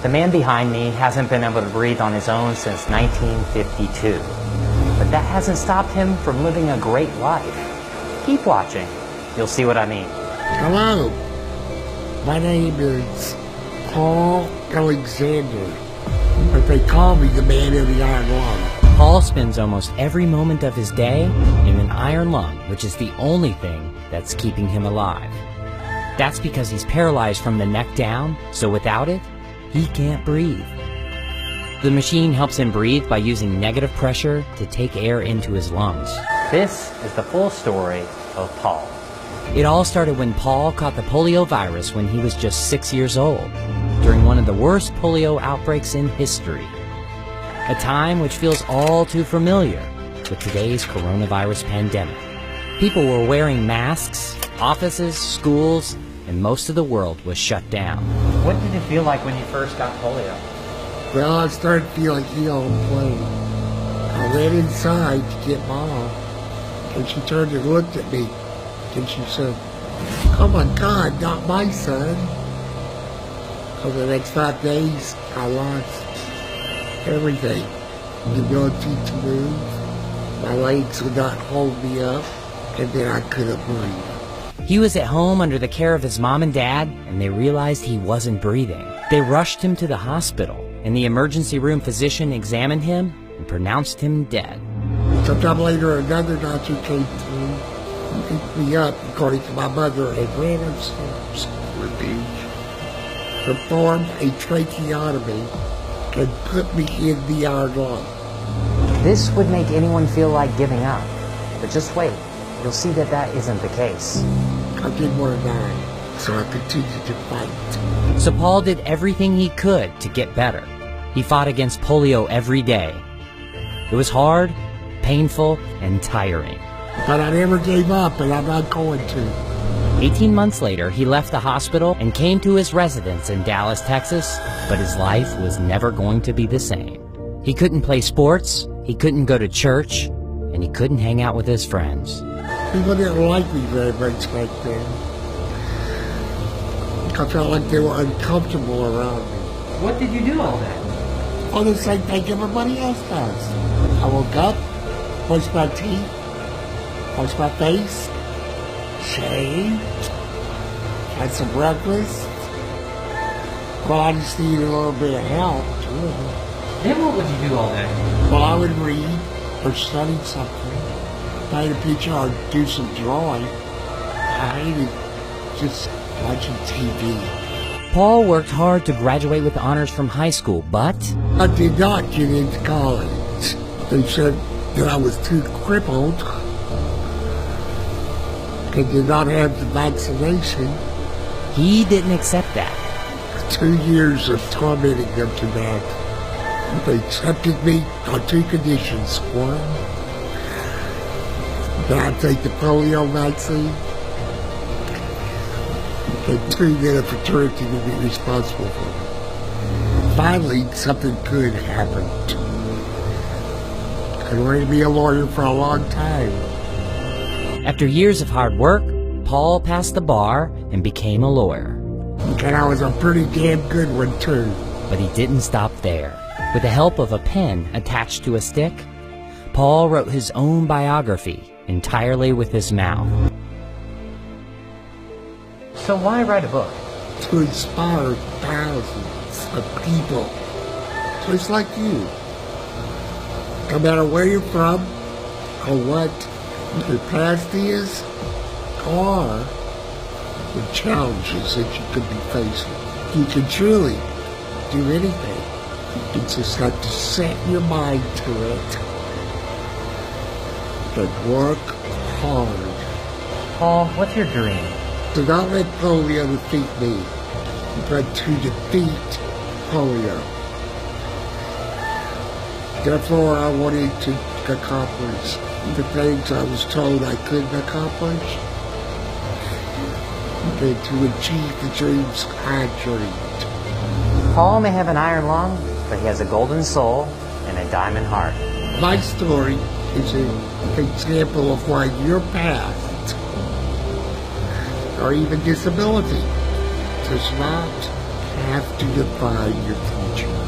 The man behind me hasn't been able to breathe on his own since 1952. But that hasn't stopped him from living a great life. Keep watching. You'll see what I mean. Hello. My name is Paul Alexander, but they call me the man of the iron lung. Paul spends almost every moment of his day in an iron lung, which is the only thing that's keeping him alive. That's because he's paralyzed from the neck down, so without it, he can't breathe. The machine helps him breathe by using negative pressure to take air into his lungs. This is the full story of Paul. It all started when Paul caught the polio virus when he was just 6 years old, during one of the worst polio outbreaks in history. A time which feels all too familiar with today's coronavirus pandemic. People were wearing masks, offices, schools, and most of the world was shut down. What did it feel like when you first got polio? Well, I started feeling ill and plain. I went inside to get Mom, and she turned and looked at me, and she said, "Oh my God, not my son." Over the next 5 days, I lost everything. The ability to move, my legs would not hold me up, and then I couldn't breathe. He was at home under the care of his mom and dad, and they realized he wasn't breathing. They rushed him to the hospital, and the emergency room physician examined him and pronounced him dead. Sometime later, another doctor came through and picked me up, according to my mother, and ran upstairs with me, performed a tracheotomy, and put me in the iron lung. This would make anyone feel like giving up. But just wait. You'll see that that isn't the case. I didn't want to die, so I continued to fight. So Paul did everything he could to get better. He fought against polio every day. It was hard, painful, and tiring. But I never gave up, and I'm not going to. 18 months later, he left the hospital and came to his residence in Dallas, Texas, but his life was never going to be the same. He couldn't play sports, he couldn't go to church, and he couldn't hang out with his friends. People didn't like me very much back then. I felt like they were uncomfortable around me. What did you do all day? Oh, the same thing everybody else does. I woke up, brushed my teeth, washed my face, shaved, had some breakfast. Well, I just needed a little bit of help, too. Then what would you do all day? Well, I would read or study something, paint a picture or do some drawing. I hated just watching TV. Paul worked hard to graduate with honors from high school, but I did not get into college. They said that I was too crippled and did not have the vaccination. he didn't accept that. 2 years of tormenting them to death. They accepted me on 2 conditions. One, that I take the polio vaccine, and 2, that a fraternity would be responsible for me. Finally, something good happened. I wanted to be a lawyer for a long time. After years of hard work, Paul passed the bar and became a lawyer. And I was a pretty damn good one, too. But he didn't stop there. With the help of a pen attached to a stick, Paul wrote his own biography entirely with his mouth. So why write a book? To inspire thousands of people just like you. No matter where you're from, or what your past is, or the challenges that you could be facing. You can truly do anything. You just have to set your mind to it and work hard. Paul, what's your dream? To not let polio defeat me, but to defeat polio. Therefore, I wanted to accomplish the things I was told I couldn't accomplish, and to achieve the dreams I dreamed. Paul may have an iron lung, but he has a golden soul and a diamond heart. My story is an example of why your past, or even disability, does not have to define your future.